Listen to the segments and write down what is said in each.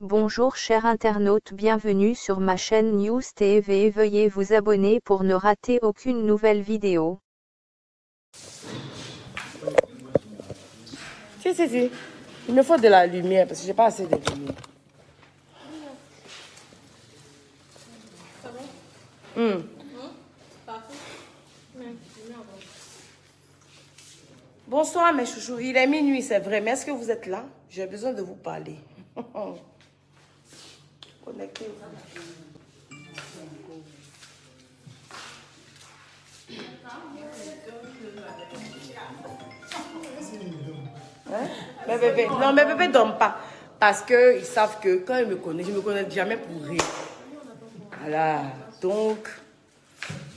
Bonjour chers internautes, bienvenue sur ma chaîne News TV. Veuillez vous abonner pour ne rater aucune nouvelle vidéo. Si. Il me faut de la lumière parce que j'ai pas assez de lumière. Bonsoir mes chouchous. Il est minuit, c'est vrai. Mais est-ce que vous êtes là? J'ai besoin de vous parler. Connectez-vous. Hein? Mes bébés. Non, mes bébés ne dorment pas. Parce qu'ils savent que quand ils me connaissent, je ne me connais jamais pour rire. Voilà. Donc,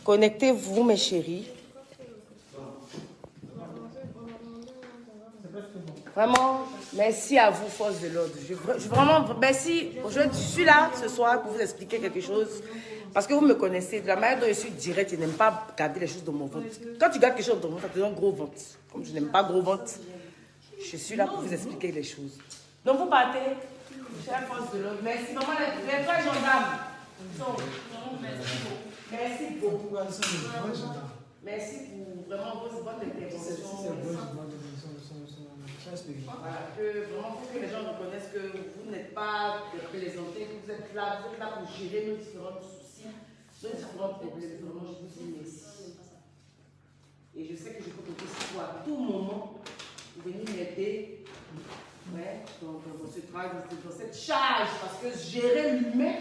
connectez-vous, mes chéris. Vraiment, merci à vous, force de l'ordre. Vraiment, merci. Je suis là ce soir pour vous expliquer quelque chose. Parce que vous me connaissez, de la manière dont je suis directe, je n'aime pas garder les choses dans mon ventre. Quand tu gardes quelque chose dans mon ventre, ça te donne gros ventre. Comme je n'aime pas gros ventre, je suis là pour vous expliquer les choses. Donc vous partez, chère force de l'ordre. Merci. Maman, les trois gendarmes. Merci beaucoup. Merci pour vraiment votre intervention. Voilà, vraiment pour que les gens reconnaissent que vous n'êtes pas représentés, que vous êtes là pour gérer nos différents soucis, nos différents problèmes. Vraiment, je vous dis merci. Et je sais que je peux compter sur vous à tout moment pour venir m'aider dans ce travail, dans cette charge, parce que gérer l'humain,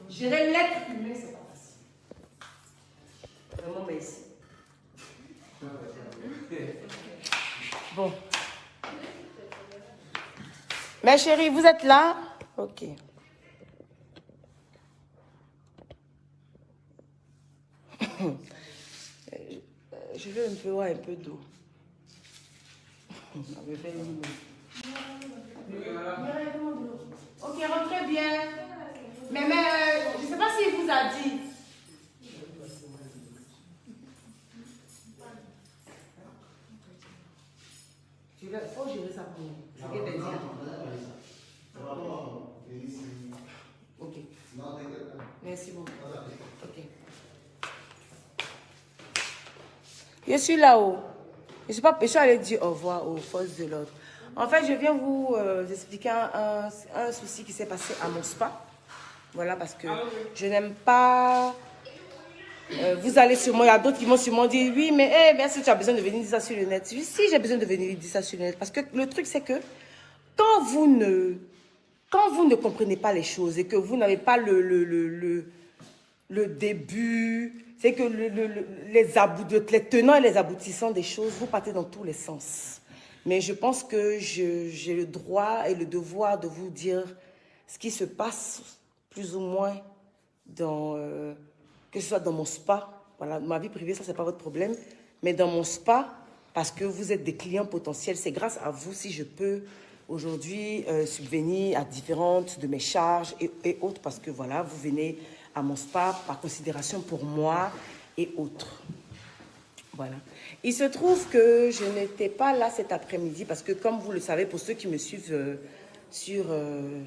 gérer l'être humain, c'est pas facile. Vraiment, merci. Bon. Mes chéris, vous êtes là? Ok. Je veux un peu, un peu d'eau. Ok, rentrez bien. Mais je ne sais pas s'il vous a dit. Il faut gérer ça pour nous. Ok. Merci beaucoup. Ok. Je suis là-haut. Je suis allée dire au revoir aux forces de l'ordre. En fait, je viens vous expliquer un souci qui s'est passé à mon spa. Voilà, parce que je n'aime pas... vous allez sûrement, il y a d'autres qui m'ont sûrement dit, oui, mais bien sûr, tu as besoin de venir dire ça sur le net. Oui, si, j'ai besoin de venir dire ça sur le net. Parce que le truc, c'est que quand vous ne comprenez pas les choses et que vous n'avez pas le début, c'est que les tenants et les aboutissants des choses, vous partez dans tous les sens. Mais je pense que j'ai le droit et le devoir de vous dire ce qui se passe plus ou moins dans... que ce soit dans mon spa, voilà, ma vie privée, ça, c'est pas votre problème, mais dans mon spa, parce que vous êtes des clients potentiels, c'est grâce à vous si je peux aujourd'hui subvenir à différentes de mes charges et autres, parce que voilà, vous venez à mon spa par considération pour moi et autres. Voilà. Il se trouve que je n'étais pas là cet après-midi, parce que comme vous le savez, pour ceux qui me suivent sur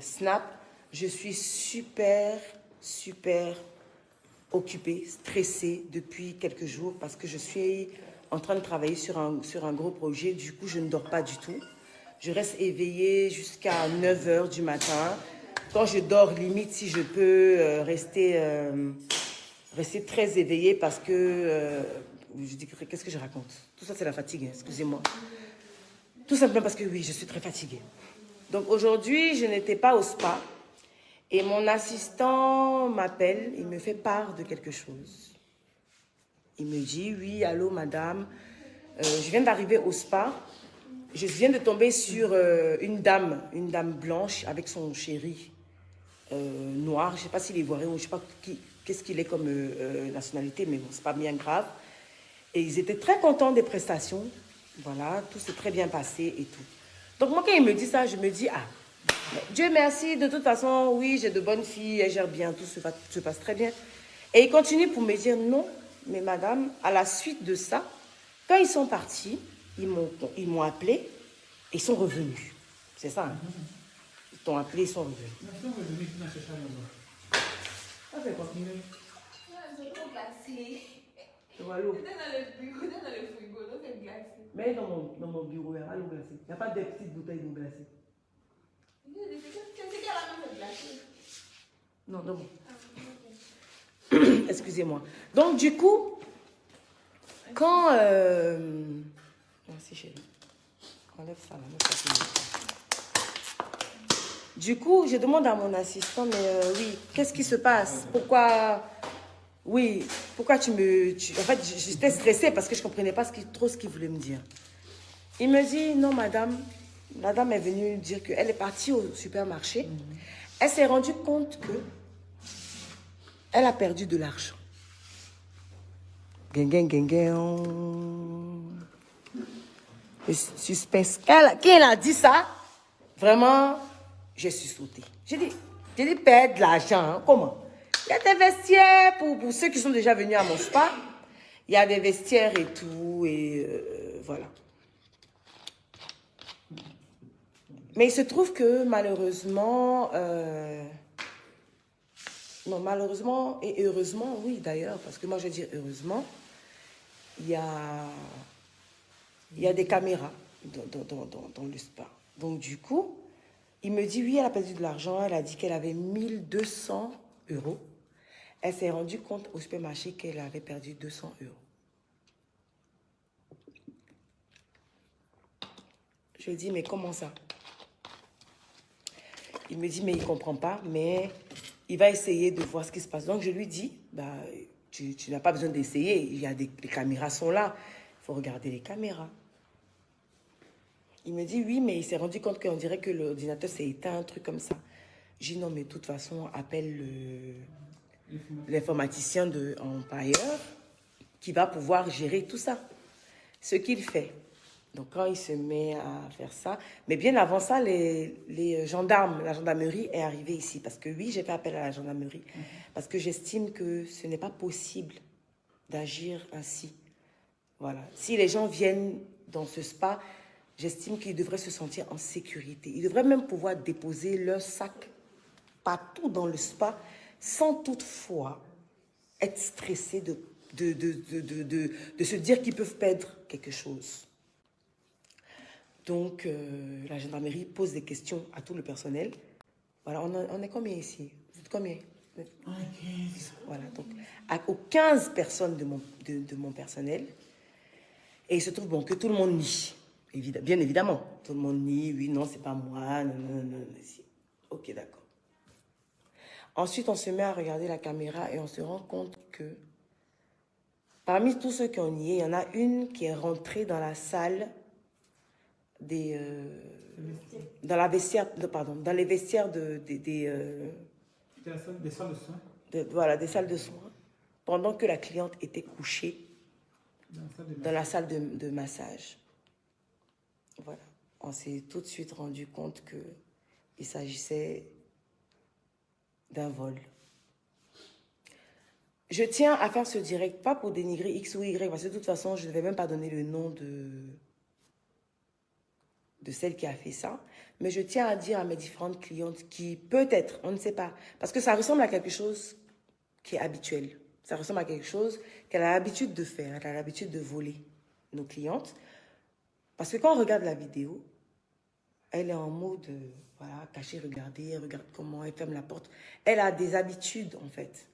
Snap, je suis super occupée, stressée depuis quelques jours parce que je suis en train de travailler sur un gros projet. Du coup, je ne dors pas du tout. Je reste éveillée jusqu'à 9 h du matin. Quand je dors, limite, si je peux rester très éveillée parce que... je dis, qu'est-ce que je raconte? Tout ça, c'est la fatigue, hein, excusez-moi. Tout simplement parce que, oui, je suis très fatiguée. Donc, aujourd'hui, je n'étais pas au spa. Et mon assistant m'appelle, il me fait part de quelque chose. Il me dit, oui, allô madame, je viens d'arriver au spa. Je viens de tomber sur une dame blanche avec son chéri noir. Je ne sais pas s'il est ivoirien ou je ne sais pas qu'est-ce qu'il est comme nationalité, mais bon, c'est pas bien grave. Et ils étaient très contents des prestations. Voilà, tout s'est très bien passé et tout. Donc moi, quand il me dit ça, je me dis, ah, Dieu merci, de toute façon, oui, j'ai de bonnes filles, elles gèrent bien, tout se passe très bien. Et il continue pour me dire, non, mais madame, à la suite de ça, quand ils sont partis, ils m'ont appelé et ils sont revenus. C'est ça. Hein? t'ont appelé, ils sont revenus. Ça fait continuer. C'est trop glacé. Tu vois l'eau. C'était dans le bureau, dans le frigo, donc c'est glacé. Mais dans mon bureau, il n'y a pas l'eau glacée. Il n'y a pas des petites bouteilles d'eau glacée. Qu'est-ce qu'il y a là-dedans, c'est glacé? Non, non. Excusez-moi. Donc, du coup, quand... Merci, chérie. Enlève ça, là. Du coup, je demande à mon assistant, mais oui, qu'est-ce qui se passe? Pourquoi... Oui, pourquoi tu me... En fait, j'étais stressée parce que je ne comprenais pas trop ce qu'il voulait me dire. Il me dit, non, madame. La dame est venue dire qu'elle est partie au supermarché. Elle s'est rendue compte que elle a perdu de l'argent. Le suspense. Qui a dit ça? Vraiment, j'ai sursauté. J'ai dit, perdre de l'argent. Hein? Comment? Il y a des vestiaires pour ceux qui sont déjà venus à mon spa. Il y a des vestiaires et tout. Et voilà. Mais il se trouve que malheureusement... non, malheureusement et heureusement, oui d'ailleurs, parce que moi je veux dire heureusement, il y a des caméras dans le spa. Donc du coup, il me dit oui, elle a perdu de l'argent, elle a dit qu'elle avait 1200 €. Elle s'est rendue compte au supermarché qu'elle avait perdu 200 €. Je lui dis mais comment ça? Il me dit mais il ne comprend pas, mais... il va essayer de voir ce qui se passe. Donc, je lui dis, bah, tu n'as pas besoin d'essayer. Les caméras sont là. Il faut regarder les caméras. Il me dit, oui, mais il s'est rendu compte qu'on dirait que l'ordinateur s'est éteint, un truc comme ça. J'ai dit, non, mais de toute façon, appelle l'informaticien de Empire qui va pouvoir gérer tout ça. Ce qu'il fait. Donc, quand il se met à faire ça, mais bien avant ça, les gendarmes, la gendarmerie est arrivée ici. Parce que oui, j'ai fait appel à la gendarmerie. Parce que j'estime que ce n'est pas possible d'agir ainsi. Voilà. Si les gens viennent dans ce spa, j'estime qu'ils devraient se sentir en sécurité. Ils devraient même pouvoir déposer leur sac partout dans le spa sans toutefois être stressés de se dire qu'ils peuvent perdre quelque chose. Donc, la gendarmerie pose des questions à tout le personnel. Voilà, on est combien ici? Vous êtes combien? On est 15. Voilà, donc, aux 15 personnes de mon personnel. Et il se trouve bon, que tout le monde nie. Bien évidemment. Tout le monde nie, oui, non, c'est pas moi. Non, non, non, non. Ok, d'accord. Ensuite, on se met à regarder la caméra et on se rend compte que parmi tous ceux qui ont nié, il y en a une qui est rentrée dans la salle dans les vestiaires des salles de soins. Voilà, des salles de soins, pendant que la cliente était couchée dans la salle de massage. Voilà. On s'est tout de suite rendu compte qu'il s'agissait d'un vol. Je tiens à faire ce direct, pas pour dénigrer X ou Y, parce que de toute façon, je ne vais même pas donner le nom de celle qui a fait ça. Mais je tiens à dire à mes différentes clientes qui, peut-être, on ne sait pas, parce que ça ressemble à quelque chose qui est habituel. Ça ressemble à quelque chose qu'elle a l'habitude de faire. Elle a l'habitude de voler nos clientes. Parce que quand on regarde la vidéo, elle est en mode, voilà, cacher, regarder, elle regarde comment elle ferme la porte. Elle a des habitudes, en fait.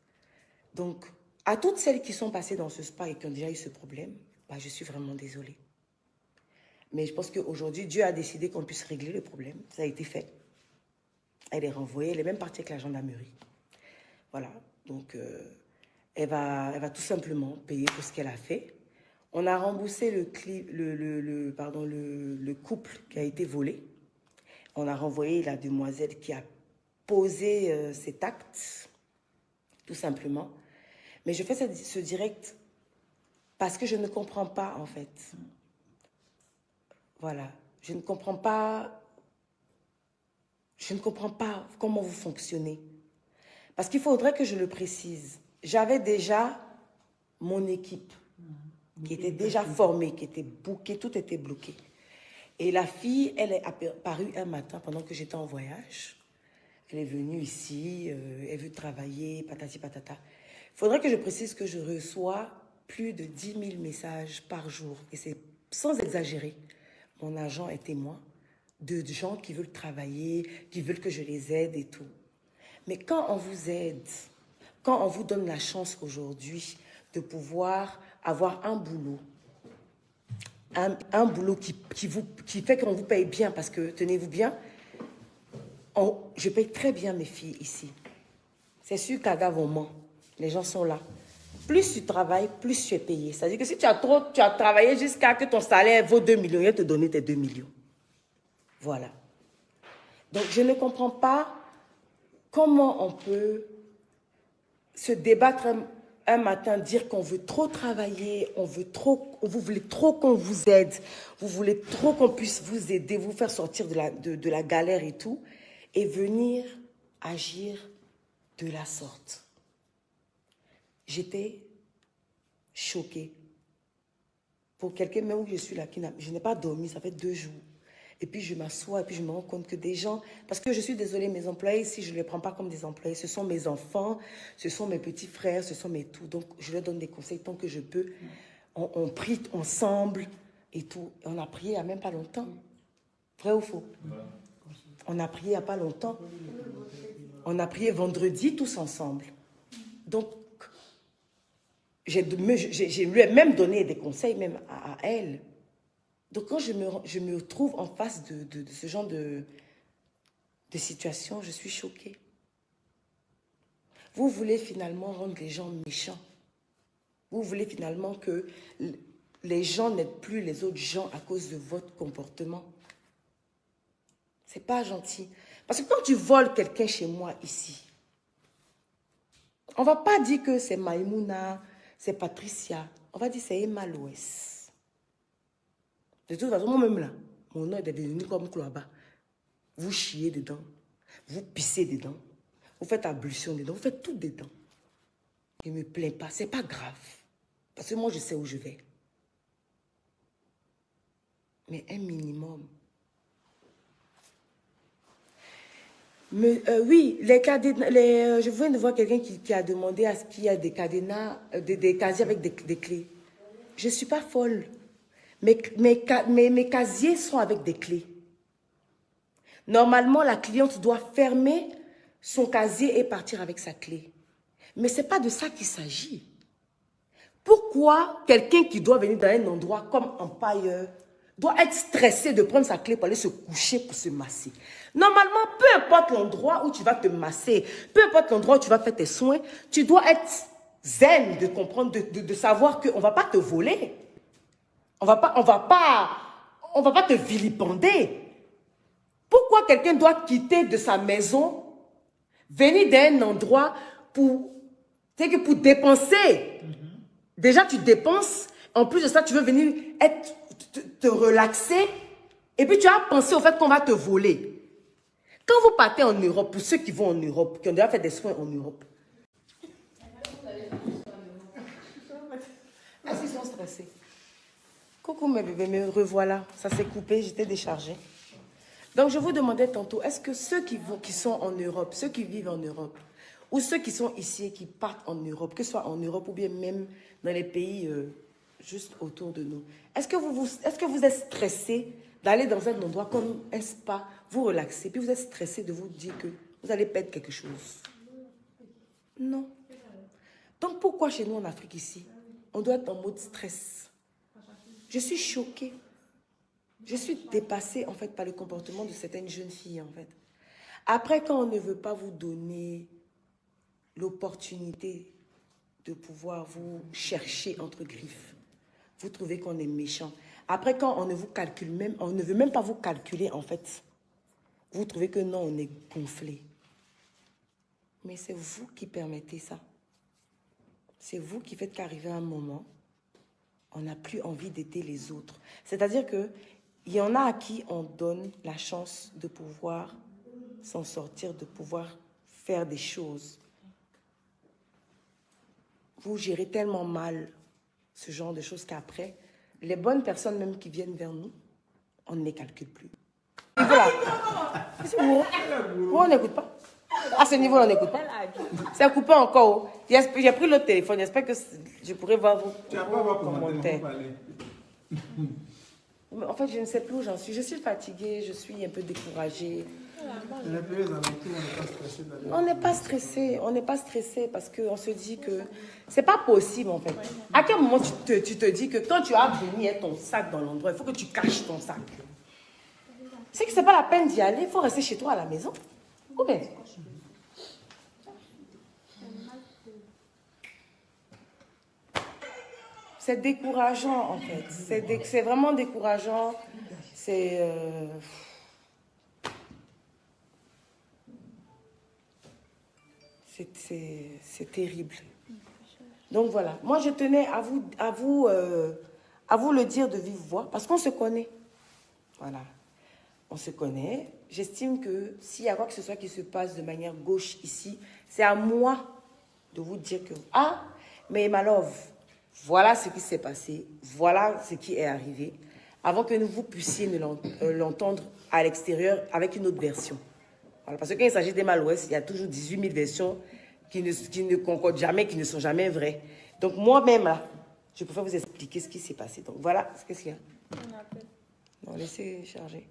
Donc, à toutes celles qui sont passées dans ce spa et qui ont déjà eu ce problème, bah, je suis vraiment désolée. Mais je pense qu'aujourd'hui, Dieu a décidé qu'on puisse régler le problème. Ça a été fait. Elle est renvoyée. Elle est même partie avec la gendarmerie. Voilà. Donc, elle va tout simplement payer pour ce qu'elle a fait. On a remboursé le couple qui a été volé. On a renvoyé la demoiselle qui a posé cet acte, tout simplement. Mais je fais ce direct parce que je ne comprends pas, en fait. Voilà. Je ne comprends pas comment vous fonctionnez. Parce qu'il faudrait que je le précise. J'avais déjà mon équipe qui était déjà formée, qui était bookée, tout était bloqué. Et la fille, elle est apparue un matin pendant que j'étais en voyage. Elle est venue ici, elle veut travailler, patati patata. Il faudrait que je précise que je reçois plus de 10 000 messages par jour. Et c'est sans exagérer. Mon agent est témoin de gens qui veulent travailler, qui veulent que je les aide et tout. Mais quand on vous aide, quand on vous donne la chance aujourd'hui de pouvoir avoir un boulot, un boulot qui fait qu'on vous paye bien, parce que, tenez-vous bien, je paye très bien mes filles ici. C'est sûr qu'à Gavomont, les gens sont là. Plus tu travailles, plus tu es payé. C'est-à-dire que si tu as travaillé jusqu'à que ton salaire vaut 2 millions, il va te donner tes 2 millions. Voilà. Donc, je ne comprends pas comment on peut se débattre un matin, dire qu'on veut trop travailler, vous voulez trop qu'on vous aide, vous voulez trop qu'on puisse vous aider, vous faire sortir de la galère et tout, et venir agir de la sorte. J'étais choquée. Pour quelqu'un, même où je suis là, je n'ai pas dormi, ça fait 2 jours. Et puis je m'assois et puis je me rends compte que des gens, parce que je suis désolée, mes employés ici, je ne les prends pas comme des employés, ce sont mes enfants, ce sont mes petits frères, ce sont mes tout. Donc je leur donne des conseils tant que je peux. On prie ensemble et tout. Et on a prié il n'y a même pas longtemps. Vrai ou faux? On a prié il n'y a pas longtemps. On a prié vendredi tous ensemble. Donc, je lui ai même donné des conseils même à elle. Donc, quand je me trouve en face de ce genre de situation, je suis choquée. Vous voulez finalement rendre les gens méchants. Vous voulez finalement que les gens n'aident plus les autres gens à cause de votre comportement. C'est pas gentil. Parce que quand tu voles quelqu'un chez moi ici, on ne va pas dire que c'est Maïmouna, c'est Patricia. On va dire que c'est Emma Loès. De toute façon, moi-même là, mon nom est devenu comme Cloaba. Vous chiez dedans, vous pissez dedans, vous faites ablution dedans, vous faites tout dedans. Je ne me plains pas, ce n'est pas grave. Parce que moi, je sais où je vais. Mais un minimum. Mais, oui, je viens de voir quelqu'un qui a demandé à ce qu'il y ait des cadenas, des casiers avec des clés. Je ne suis pas folle. Mes casiers sont avec des clés. Normalement, la cliente doit fermer son casier et partir avec sa clé. Mais ce n'est pas de ça qu'il s'agit. Pourquoi quelqu'un qui doit venir dans un endroit comme Empire doit être stressé de prendre sa clé pour aller se coucher, pour se masser? Normalement, peu importe l'endroit où tu vas te masser, peu importe l'endroit où tu vas faire tes soins, tu dois être zen de comprendre, de savoir qu'on ne va pas te voler. On va pas te vilipender. Pourquoi quelqu'un doit quitter de sa maison, venir d'un endroit pour dépenser? Déjà, tu dépenses. En plus de ça, tu veux venir te relaxer. Et puis, tu as pensé au fait qu'on va te voler. Quand vous partez en Europe, pour ceux qui vont en Europe, qui ont déjà fait des soins en Europe, est-ce qu'ils sont stressés? Coucou mes bébés, me revoilà. Ça s'est coupé, j'étais déchargée. Donc, je vous demandais tantôt, est-ce que ceux qui sont en Europe, ceux qui vivent en Europe, ou ceux qui sont ici et qui partent en Europe, que ce soit en Europe ou bien même dans les pays juste autour de nous, est-ce que vous êtes stressés d'aller dans un endroit comme un spa, vous relaxer, puis vous êtes stressés de vous dire que vous allez perdre quelque chose? Non. Donc, pourquoi chez nous en Afrique ici, on doit être en mode stress? Je suis choquée. Je suis dépassée, en fait, par le comportement de certaines jeunes filles, en fait. Après, quand on ne veut pas vous donner l'opportunité de pouvoir vous chercher entre griffes, vous trouvez qu'on est méchant. Après, quand on ne vous calcule même, on ne veut même pas vous calculer, en fait, vous trouvez que non, on est gonflé. Mais c'est vous qui permettez ça. C'est vous qui faites qu'arriver un moment, on n'a plus envie d'aider les autres. C'est-à-dire qu'il y en a à qui on donne la chance de pouvoir s'en sortir, de pouvoir faire des choses. Vous gérez tellement mal ce genre de choses qu'après, les bonnes personnes même qui viennent vers nous, on ne les calcule plus. Et voilà. C'est bon. On n'écoute pas. À ce niveau, on n'écoute pas. C'est coupé encore. J'ai pris l'autre téléphone. J'espère que je pourrai voir vos commentaires. En fait, je ne sais plus où j'en suis. Je suis fatiguée, je suis un peu découragée. On n'est pas stressé. On n'est pas stressé parce qu'on se dit que c'est pas possible en fait. À quel moment tu te dis que quand tu as venu ton sac dans l'endroit, il faut que tu caches ton sac. C'est que c'est pas la peine d'y aller. Il faut rester chez toi à la maison. Ou bien. C'est décourageant en fait. C'est vraiment décourageant. C'est terrible. Donc voilà. Moi je tenais à vous le dire de vive voix parce qu'on se connaît. Voilà. On se connaît. J'estime que s'il y a quoi que ce soit qui se passe de manière gauche ici, c'est à moi de vous dire que ah, mais ma love, voilà ce qui s'est passé, voilà ce qui est arrivé, avant que vous puissiez l'entendre à l'extérieur avec une autre version. Voilà, parce que quand il s'agit des Mal-Ouest, il y a toujours 18 000 versions qui ne concordent jamais, qui ne sont jamais vraies. Donc moi-même, là, je préfère vous expliquer ce qui s'est passé. Donc voilà, qu'est-ce qu'il y a? Non, laissez charger.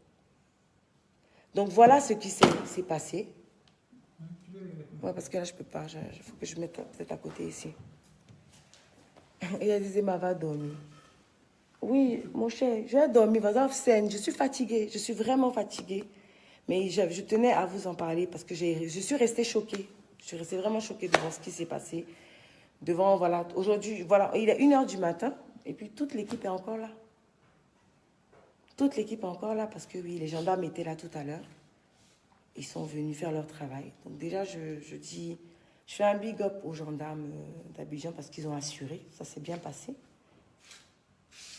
Donc voilà ce qui s'est passé. Ouais, parce que là, je ne peux pas. Il faut que je mette peut-être à côté ici. Et elle disait, ma va dormir. Oui, mon cher, je vais dormir. Je suis fatiguée. Je suis vraiment fatiguée. Mais je tenais à vous en parler parce que je suis restée choquée. Je suis restée vraiment choquée devant ce qui s'est passé. Devant, voilà, aujourd'hui, voilà, il est 1h du matin. Et puis, toute l'équipe est encore là. Toute l'équipe est encore là parce que, oui, les gendarmes étaient là tout à l'heure. Ils sont venus faire leur travail. Donc déjà, je fais un big up aux gendarmes d'Abidjan parce qu'ils ont assuré. Ça s'est bien passé.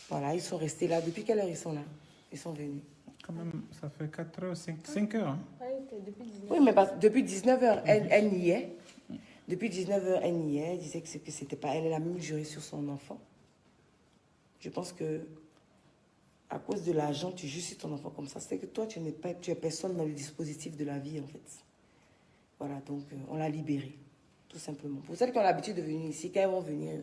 Voilà, ils sont restés là. Depuis quelle heure ils sont là? Ils sont venus. Quand même, ça fait 4 heures, 5 heures. Hein. Oui, mais depuis 19h, elle n'y est. Depuis 19h, elle n'y est. Elle disait que c'était pas elle. Elle a même juré sur son enfant. Je pense que à cause de l'argent, tu jures sur ton enfant comme ça. C'est que toi, tu es personne dans le dispositif de la vie, en fait. Voilà, donc on l'a libérée, tout simplement. Pour celles qui ont l'habitude de venir ici, quand elles vont venir,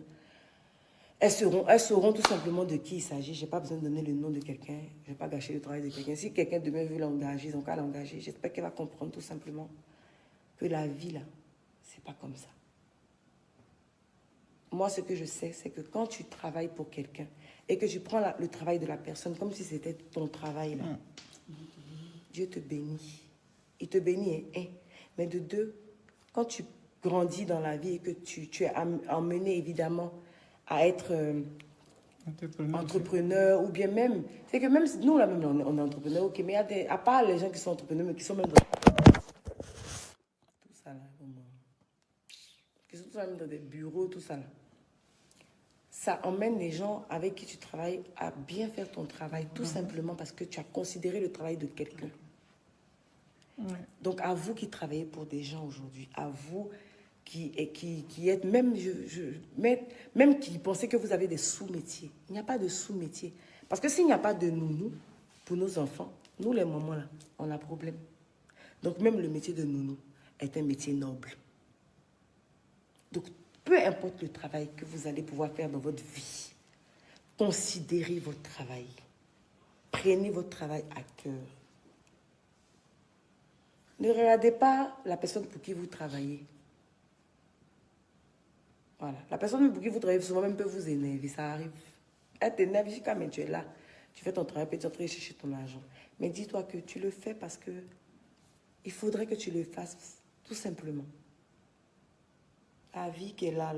elles sauront tout simplement de qui il s'agit. Je n'ai pas besoin de donner le nom de quelqu'un. Je ne vais pas gâcher le travail de quelqu'un. Si quelqu'un demain veut l'engager, ils ont qu'à l'engager. J'espère qu'elle va comprendre tout simplement que la vie, là, c'est pas comme ça. Moi, ce que je sais, c'est que quand tu travailles pour quelqu'un et que tu prends le travail de la personne comme si c'était ton travail, là, Dieu te bénit. Il te bénit, hein. Mais de deux, quand tu grandis dans la vie et que tu es emmené, évidemment, à être entrepreneur ou bien même... C'est que même nous, là, même, on est entrepreneur, ok, mais il y a à part les gens qui sont entrepreneurs, mais qui sont même dans... Tout ça, là, qui sont même dans des bureaux, tout ça, là. Ça emmène les gens avec qui tu travailles à bien faire ton travail, tout simplement parce que tu as considéré le travail de quelqu'un. Donc, à vous qui travaillez pour des gens aujourd'hui, à vous qui êtes, même qui pensez que vous avez des sous-métiers. Il n'y a pas de sous-métier. Parce que s'il n'y a pas de nounou pour nos enfants, nous, les mamans, là, on a problème. Donc, même le métier de nounou est un métier noble. Donc, peu importe le travail que vous allez pouvoir faire dans votre vie, considérez votre travail. Prenez votre travail à cœur. Ne regardez pas la personne pour qui vous travaillez. Voilà. La personne pour qui vous travaillez, souvent même peut vous énerver, ça arrive. Elle t'énerve jusqu'à mais tu es là. Tu fais ton travail, puis tu es en train de chercher ton argent. Mais dis-toi que tu le fais parce que il faudrait que tu le fasses, tout simplement. La vie qui est là,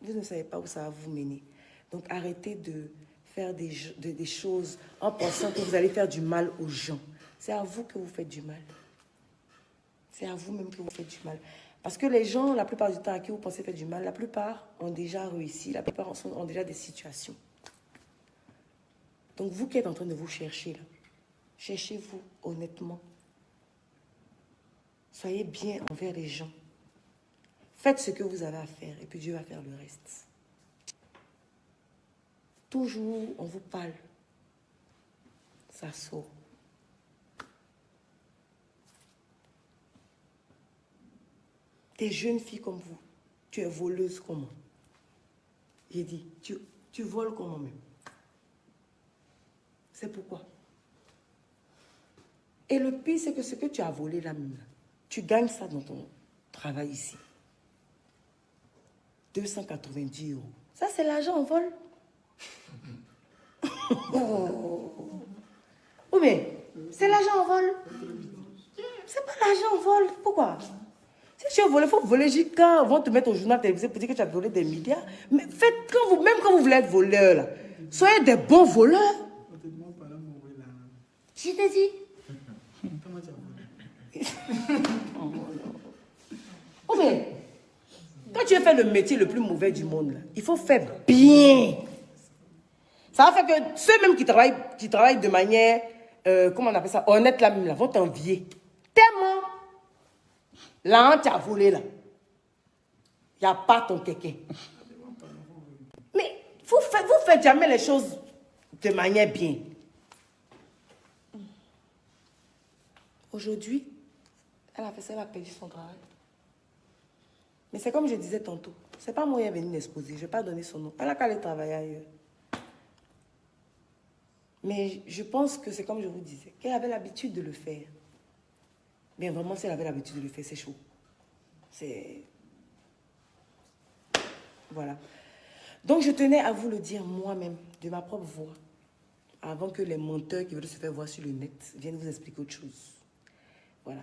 vous ne savez pas où ça va vous mener. Donc arrêtez de faire des choses en pensant que vous allez faire du mal aux gens. C'est à vous que vous faites du mal. C'est à vous-même que vous faites du mal. Parce que les gens, la plupart du temps, à qui vous pensez faire du mal, la plupart ont déjà réussi, la plupart ont déjà des situations. Donc vous qui êtes en train de vous chercher, là, cherchez-vous honnêtement. Soyez bien envers les gens. Faites ce que vous avez à faire et puis Dieu va faire le reste. Toujours, on vous parle. Ça sort. Des jeunes filles comme vous, tu es voleuse comment? J'ai dit, tu voles comment même? C'est pourquoi. Et le pire, c'est que ce que tu as volé là même, tu gagnes ça dans ton travail ici. 290 €. Ça, c'est l'argent en vol. Ou bien, c'est l'argent en vol. C'est pas l'argent en vol. Pourquoi? Si tu as volé, il faut voler jusqu'à... Ils vont te mettre au journal télévisé pour dire que tu as volé des milliards. Mais faites, même quand vous voulez être voleur, là, soyez des bons voleurs. Je t'ai dit. Comment tu as volé? Ou bien, quand tu as fait le métier le plus mauvais du monde, là, il faut faire bien. Ça va faire que ceux même qui travaillent de manière, comment on appelle ça, honnête là même, là, vont t'envier. Tellement. Là, tu as volé là. Il n'y a pas ton kéké. Mais vous faites jamais les choses de manière bien. Aujourd'hui, elle a fait ça, elle a perdu son travail. Mais c'est comme je disais tantôt, c'est pas moi qui est venu l'exposer, je ne vais pas donner son nom. Elle a qu'à aller travailler ailleurs. Mais je pense que c'est comme je vous disais, qu'elle avait l'habitude de le faire. Mais vraiment, si elle avait l'habitude de le faire, c'est chaud. C'est... Voilà. Donc, je tenais à vous le dire moi-même, de ma propre voix, avant que les menteurs qui veulent se faire voir sur le net viennent vous expliquer autre chose. Voilà.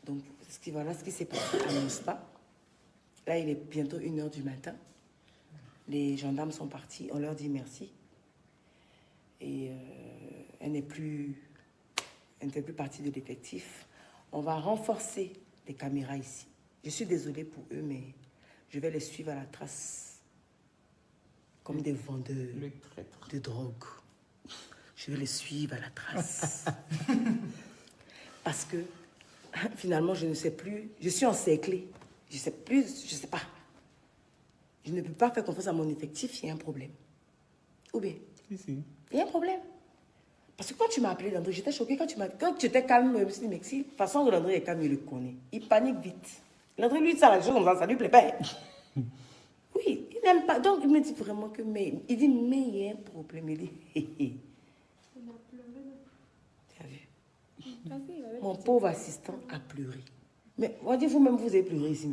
Donc, voilà ce qui s'est passé à Mospa. Là, il est bientôt 1 h du matin. Les gendarmes sont partis. On leur dit merci. Et elle ne fait plus partie de l'effectif. On va renforcer les caméras ici. Je suis désolée pour eux, mais je vais les suivre à la trace. Comme des vendeurs de drogue. Je vais les suivre à la trace. Parce que, finalement, je ne sais plus. Je suis encerclée. Je ne sais plus, je ne sais pas. Je ne peux pas faire confiance à mon effectif, il y a un problème. Ou bien? Ici. Il y a un problème. Parce que quand tu m'as appelé Landry, j'étais choquée. Quand tu étais calme, je me suis dit, mais si, de toute façon, Landry est calme, il le connaît. Il panique vite. Landry, lui, ça, la chose comme ça lui plaît pas. Oui, il n'aime pas. Donc, il me dit vraiment que, mais, il dit, mais il y a un problème. Il dit, hé, hé. Tu as vu? Mon pauvre assistant a pleuré. Mais on dit vous-même, vous avez pleuré ici.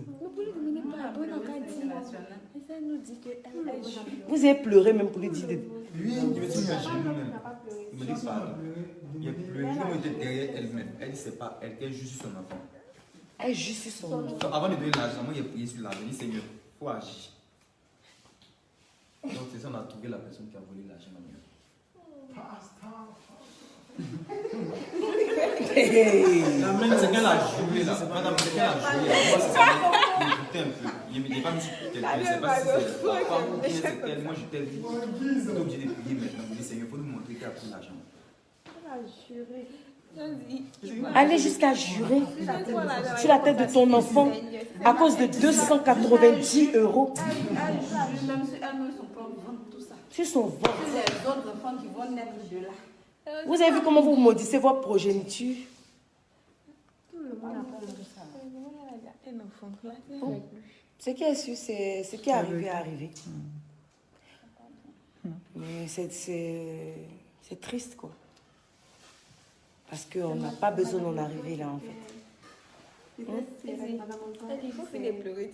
Vous avez pleuré même pour lui dire... Lui, il me dit à genoux même. Il me dit pardon. Il a pleuré. Il était derrière elle-même. Elle dit c'est pas elle, qu'elle juste son enfant. Elle juste son enfant. Donc, avant de donner l'argent, moi, il a prié sur l'argent. Il dit Seigneur, il faut agir. Donc c'est ça, on a trouvé la personne qui a volé l'argent. La main, c'est qu'elle a joué là. Madame, c'est qu'elle a joué là. Moi, c'est ça. Il m'écoutait un peu. Il n'est pas mis sur quelqu'un. Je ne sais pas si c'est la femme ou bien c'est elle. Moi, je t'ai dit. Il est obligé de prier maintenant. Il dit Seigneur, il faut nous montrer qu'elle a pris l'argent. Aller jusqu'à jurer sur la tête de ton enfant à cause de 290 €. Sur son ventre. Les autres enfants qui vont naître de là. Vous avez vu comment vous maudissez votre progéniture? Bon, ce qui est sûr, c'est ce qui est arrivé à arriver. Mais c'est triste, quoi. Parce qu'on n'a pas besoin d'en arriver là, en fait. Il faut finir de pleurer.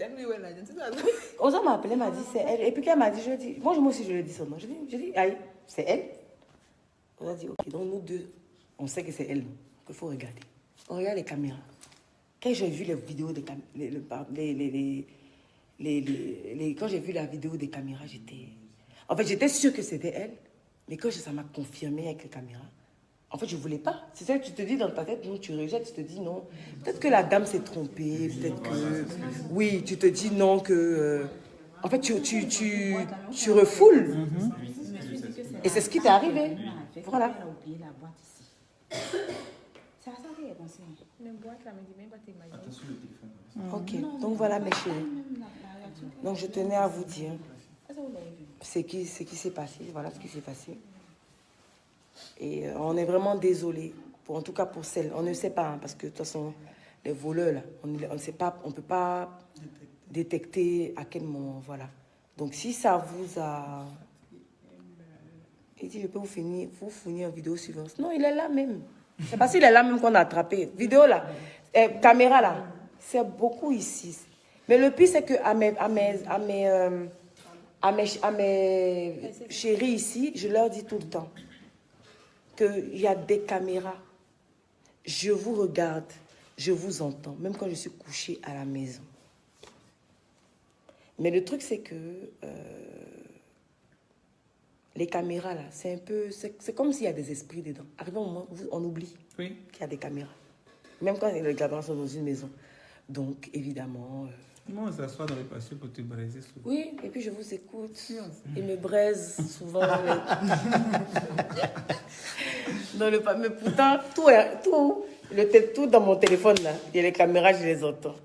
Osa m'a appelé, m'a dit c'est elle. Et puis quand elle m'a dit, je dis, moi aussi je lui ai dit son nom. Je dis, aïe, c'est elle. On a dit, ok, donc nous deux, on sait que c'est elle qu'il faut regarder. On regarde les caméras. Quand j'ai vu les vidéos des caméras, quand j'ai vu la vidéo des caméras, j'étais sûre que c'était elle, mais quand ça m'a confirmé avec les caméras, en fait, je ne voulais pas. C'est ça que tu te dis dans ta tête, non, tu rejettes, tu te dis non. Peut-être que la dame s'est trompée, peut-être que... Oui, tu te dis non, que... En fait, tu refoules. Et c'est ce qui t'est arrivé. Voilà. Ok, donc voilà mes chéris. Donc je tenais à vous dire ce qui s'est passé. Voilà ce qui s'est passé. Et on est vraiment désolé. En tout cas pour celle, on ne sait pas, hein, parce que de toute façon, les voleurs, là. On ne sait pas, on ne peut pas détecter à quel moment, voilà. Donc, si ça vous a... Il dit, je peux vous fournir en vidéo suivante. Non, il est là même. C'est parce qu'il est là même qu'on a attrapé. Vidéo là, caméra là, c'est beaucoup ici. Mais le pire, c'est que à mes chéris ici, je leur dis tout le temps qu'il y a des caméras. Je vous regarde, je vous entends, même quand je suis couchée à la maison. Mais le truc, c'est que les caméras, là, c'est un peu... C'est comme s'il y a des esprits dedans. Arrivé un moment où on oublie qu'il y a des caméras. Même quand les caméras sont dans une maison. Donc, évidemment... Moi, on s'assoit dans le patio pour te braiser souvent. Oui, et puis je vous écoute. Il me braise souvent. Mais pourtant, tout dans mon téléphone, là, il y a les caméras, je les entends.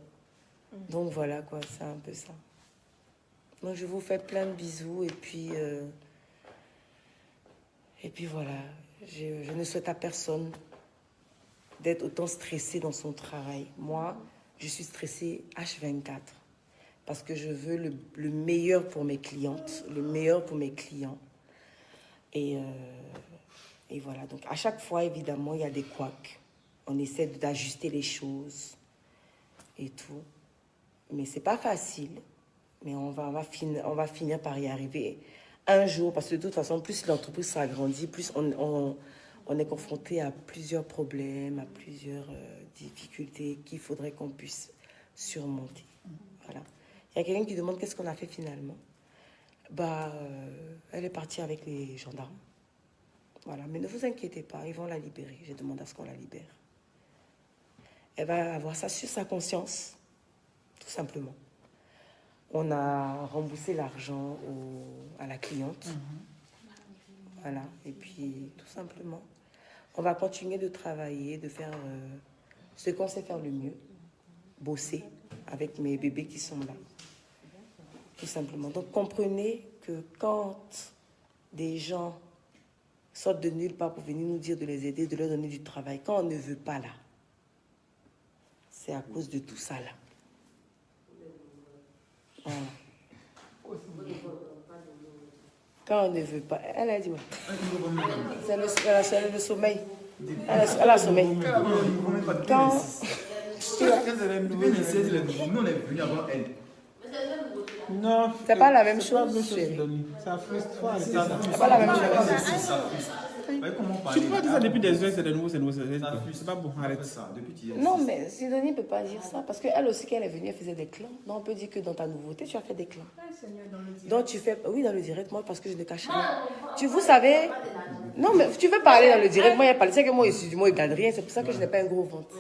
Donc voilà, quoi, c'est un peu ça. Donc je vous fais plein de bisous et puis voilà, je ne souhaite à personne d'être autant stressé dans son travail. Moi, je suis stressée H24 parce que je veux le meilleur pour mes clientes, le meilleur pour mes clients. Et voilà, donc à chaque fois, évidemment, il y a des couacs. On essaie d'ajuster les choses et tout. Mais c'est pas facile. Mais on va finir par y arriver un jour, parce que de toute façon, plus l'entreprise s'agrandit, plus on est confronté à plusieurs problèmes, à plusieurs difficultés qu'il faudrait qu'on puisse surmonter. Voilà. Il y a quelqu'un qui demande qu'est-ce qu'on a fait finalement. Elle est partie avec les gendarmes. Voilà. Mais ne vous inquiétez pas, ils vont la libérer. J'ai demandé à ce qu'on la libère. Elle va avoir ça sur sa conscience, tout simplement. On a remboursé l'argent à la cliente. Voilà. Et puis, tout simplement, on va continuer de travailler, de faire ce qu'on sait faire le mieux. Bosser avec mes bébés qui sont là. Tout simplement. Donc, comprenez que quand des gens sortent de nulle part pour venir nous dire de les aider, de leur donner du travail, quand on ne veut pas là, c'est à cause de tout ça là. Voilà. Quand on ne veut pas, elle a dit, c'est le sommeil. Elle a sommeil. Quand... Non, c'est pas la même chose, chérie. Ça frustre. C'est pas la même chose. Tu peux dire ça depuis des heures, c'est de nouveau, c'est pas bon, arrête ça. Non, mais Sidonie ne peut pas dire ça, parce qu'elle aussi, quand elle est venue, elle faisait des clans. Donc on peut dire que dans ta nouveauté, tu as fait des clans. Donc tu fais, oui, dans le direct, moi, parce que je ne cache rien. Vous savez, non, mais tu veux parler dans le direct, moi, il y a pas, c'est que moi, ici, du moins, il ne gagne rien, c'est pour ça que je n'ai pas un gros ventre.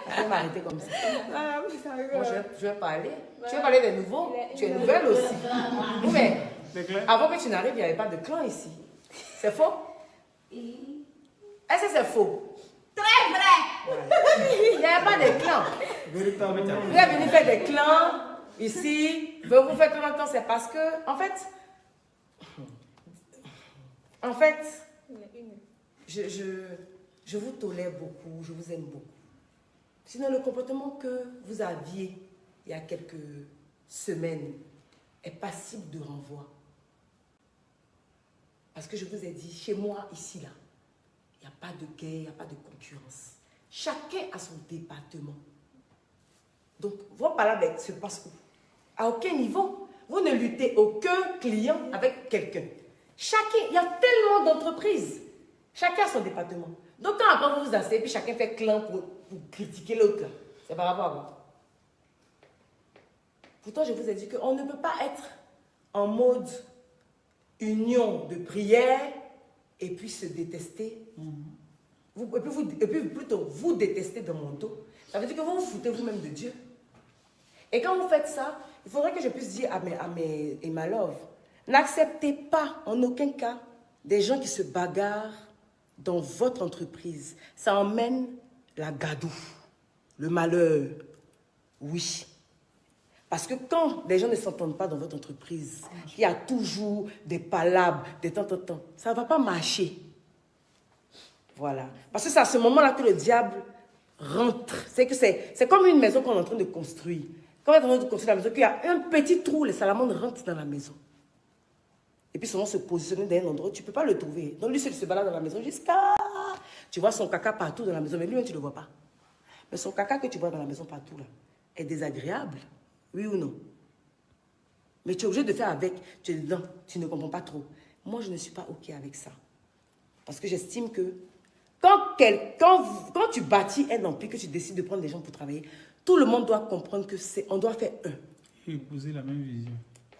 Je vais m'arrêter comme ça. Moi, je vais parler. Tu veux parler des nouveaux? Tu es nouvelle aussi. Oui, mais avant que tu n'arrives, il n'y avait pas de clan ici. C'est faux? Est-ce que c'est faux? Très vrai. Il n'y avait pas de clan. Vous êtes venu faire des clans ici. Vous faites tout le temps, c'est parce que, en fait, je vous tolère beaucoup, je vous aime beaucoup. Sinon, le comportement que vous aviez il y a quelques semaines est passible de renvoi. Parce que je vous ai dit, chez moi, ici, là, il n'y a pas de guerre, il n'y a pas de concurrence. Chacun a son département. Donc, votre palabre se passe où? À aucun niveau. Vous ne luttez aucun client avec quelqu'un. Chacun, il y a tellement d'entreprises. Chacun a son département. Donc, quand après vous vous asseyez, puis chacun fait clan pour critiquer l'autre, c'est par rapport à quoi? Pourtant, je vous ai dit qu'on ne peut pas être en mode union de prière et puis se détester. Et puis plutôt vous détester dans mon dos. Ça veut dire que vous vous foutez vous-même de Dieu. Et quand vous faites ça, il faudrait que je puisse dire à ma love, n'acceptez pas en aucun cas des gens qui se bagarrent dans votre entreprise. Ça emmène la gadoue, le malheur. Oui. Parce que quand les gens ne s'entendent pas dans votre entreprise, il y a toujours des palabres, des temps. Ça ne va pas marcher. Voilà. Parce que c'est à ce moment-là que le diable rentre. C'est comme une maison qu'on est en train de construire. Quand on est en train de construire la maison, qu'il y a un petit trou, les salamandres rentrent dans la maison. Et puis souvent se positionner dans un endroit où tu ne peux pas le trouver. Donc lui, il se balade dans la maison jusqu'à... Tu vois son caca partout dans la maison, mais lui, tu ne le vois pas. Mais son caca que tu vois dans la maison partout, là, est désagréable. Oui ou non? Mais tu es obligé de faire avec. Tu es dedans, tu ne comprends pas trop. Moi, je ne suis pas OK avec ça. Parce que j'estime que quand tu bâtis un empire, que tu décides de prendre des gens pour travailler, tout le monde doit comprendre que on doit faire un. Et épouser la même vision.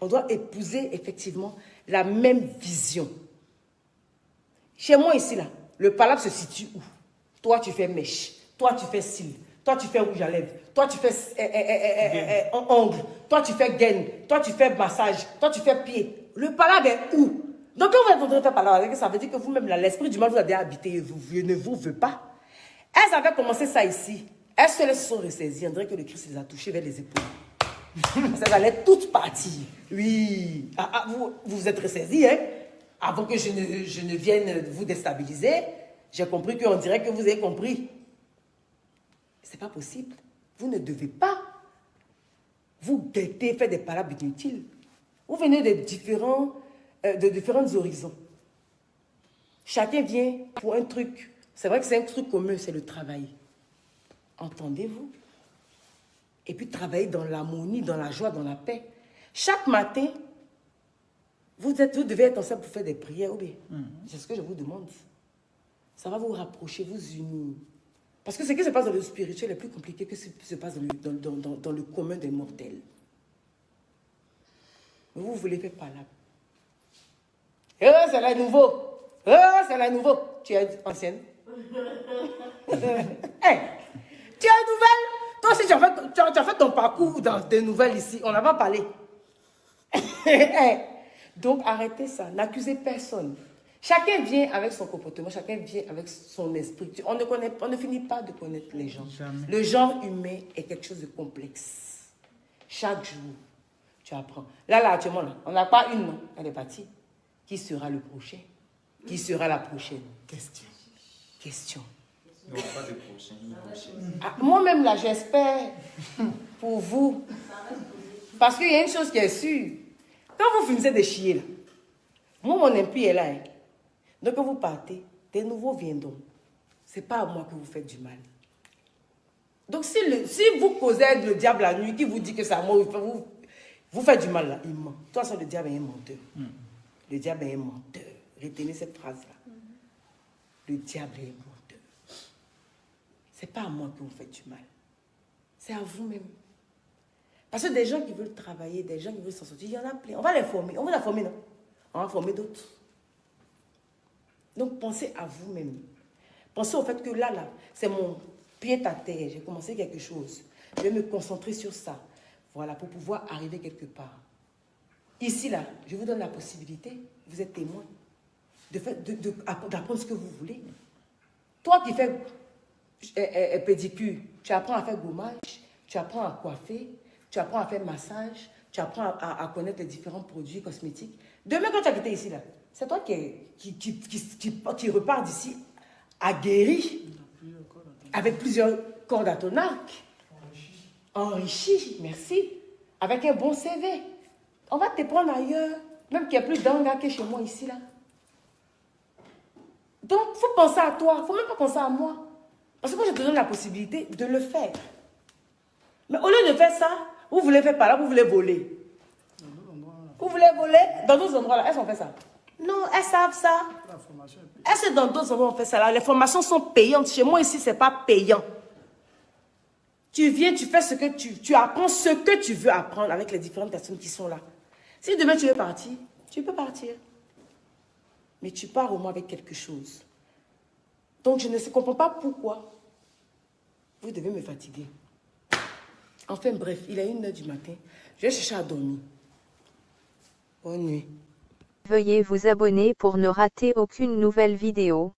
On doit épouser effectivement la même vision. Chez moi ici, là, le palabre se situe où? Toi, tu fais mèche. Toi, tu fais cils. Toi, tu fais rouge à lèvres. Toi, tu fais ongle. Toi, tu fais gaine. Toi, tu fais massage. Toi, tu fais pied. Le palabre est où? Donc, quand vous êtes en train de faire palabre, ça veut dire que vous-même, l'esprit du mal vous a déjà habité et vous ne vous veut pas. Elles avaient commencé ça ici. Elles se sont ressaisies. On dirait que le Christ les a touchées vers les épaules. Ça allait toutes partir. Oui. Vous êtes ressaisies, hein? Avant que je ne vienne vous déstabiliser, j'ai compris qu'on dirait que vous avez compris. C'est pas possible. Vous ne devez pas vous guetter, faire des palabres inutiles. Vous venez de différents horizons. Chacun vient pour un truc. C'est vrai que c'est un truc commun, c'est le travail. Entendez-vous? Et puis travailler dans l'harmonie, dans la joie, dans la paix. Chaque matin, vous devez être ensemble pour faire des prières. Oui. C'est ce que je vous demande. Ça va vous rapprocher, vous unir. Parce que ce qui se passe dans le spirituel est plus compliqué que ce qui se passe dans le commun des mortels. Mais vous voulez faire par là. C'est la nouveau. C'est la nouveau. Tu es ancienne. Hey, tu es nouvelle. Toi aussi, tu as fait ton parcours dans des nouvelles ici. On n'a pas parlé. Hey. Donc, arrêtez ça. N'accusez personne. Chacun vient avec son comportement, chacun vient avec son esprit. On ne finit pas de connaître les gens. Jamais. Le genre humain est quelque chose de complexe. Chaque jour, tu apprends. Là, actuellement, là, on n'a pas une, non. Elle est partie. Qui sera le prochain? Qui sera la prochaine? Question. Non, pas de prochain. Moi-même, là, j'espère pour vous. Parce qu'il y a une chose qui est sûre. Quand vous finissez de chier, là, moi, mon impie est là. Hein. Donc, quand vous partez, des nouveaux viendront. Ce n'est pas à moi que vous faites du mal. Donc, si vous causez le diable la nuit, qui vous dit que c'est à moi, vous faites du mal, là, il ment. Toi, ça, le diable est un menteur. Le diable est un menteur. Retenez cette phrase-là. Le diable est un menteur. Ce n'est pas à moi que vous faites du mal. C'est à vous-même. Parce que des gens qui veulent travailler, des gens qui veulent s'en sortir, il y en a plein. On va les former. On va les former, non? On va former d'autres. Donc, pensez à vous-même. Pensez au fait que là, c'est mon pied à terre. J'ai commencé quelque chose. Je vais me concentrer sur ça. Voilà, pour pouvoir arriver quelque part. Ici, là, je vous donne la possibilité, vous êtes témoin, d'apprendre ce que vous voulez. Toi qui fais pédicure, tu apprends à faire gommage, tu apprends à coiffer, tu apprends à faire massage, tu apprends à connaître les différents produits cosmétiques. Demain, quand tu as quitté ici, là, c'est toi qui repars d'ici aguerri, avec plusieurs cordes à ton arc, enrichi, merci, avec un bon CV. On va te prendre ailleurs, même qu'il n'y a plus d'anga que chez moi ici, là. Donc, il faut penser à toi, il ne faut même pas penser à moi. Parce que moi, je te donne la possibilité de le faire. Mais au lieu de faire ça, vous voulez faire par là, vous voulez voler. Vous voulez voler dans d'autres endroits, là, elles ont fait ça. Non, elles savent ça. Elles sont dans d'autres endroits, on fait ça là. Les formations sont payantes. Chez moi, ici, ce n'est pas payant. Tu viens, tu fais ce que tu apprends ce que tu veux apprendre avec les différentes personnes qui sont là. Si demain tu veux partir, tu peux partir. Mais tu pars au moins avec quelque chose. Donc je ne comprends pas pourquoi vous devez me fatiguer. Enfin bref, il est 1h du matin. Je vais chercher à dormir. Bonne nuit. Veuillez vous abonner pour ne rater aucune nouvelle vidéo.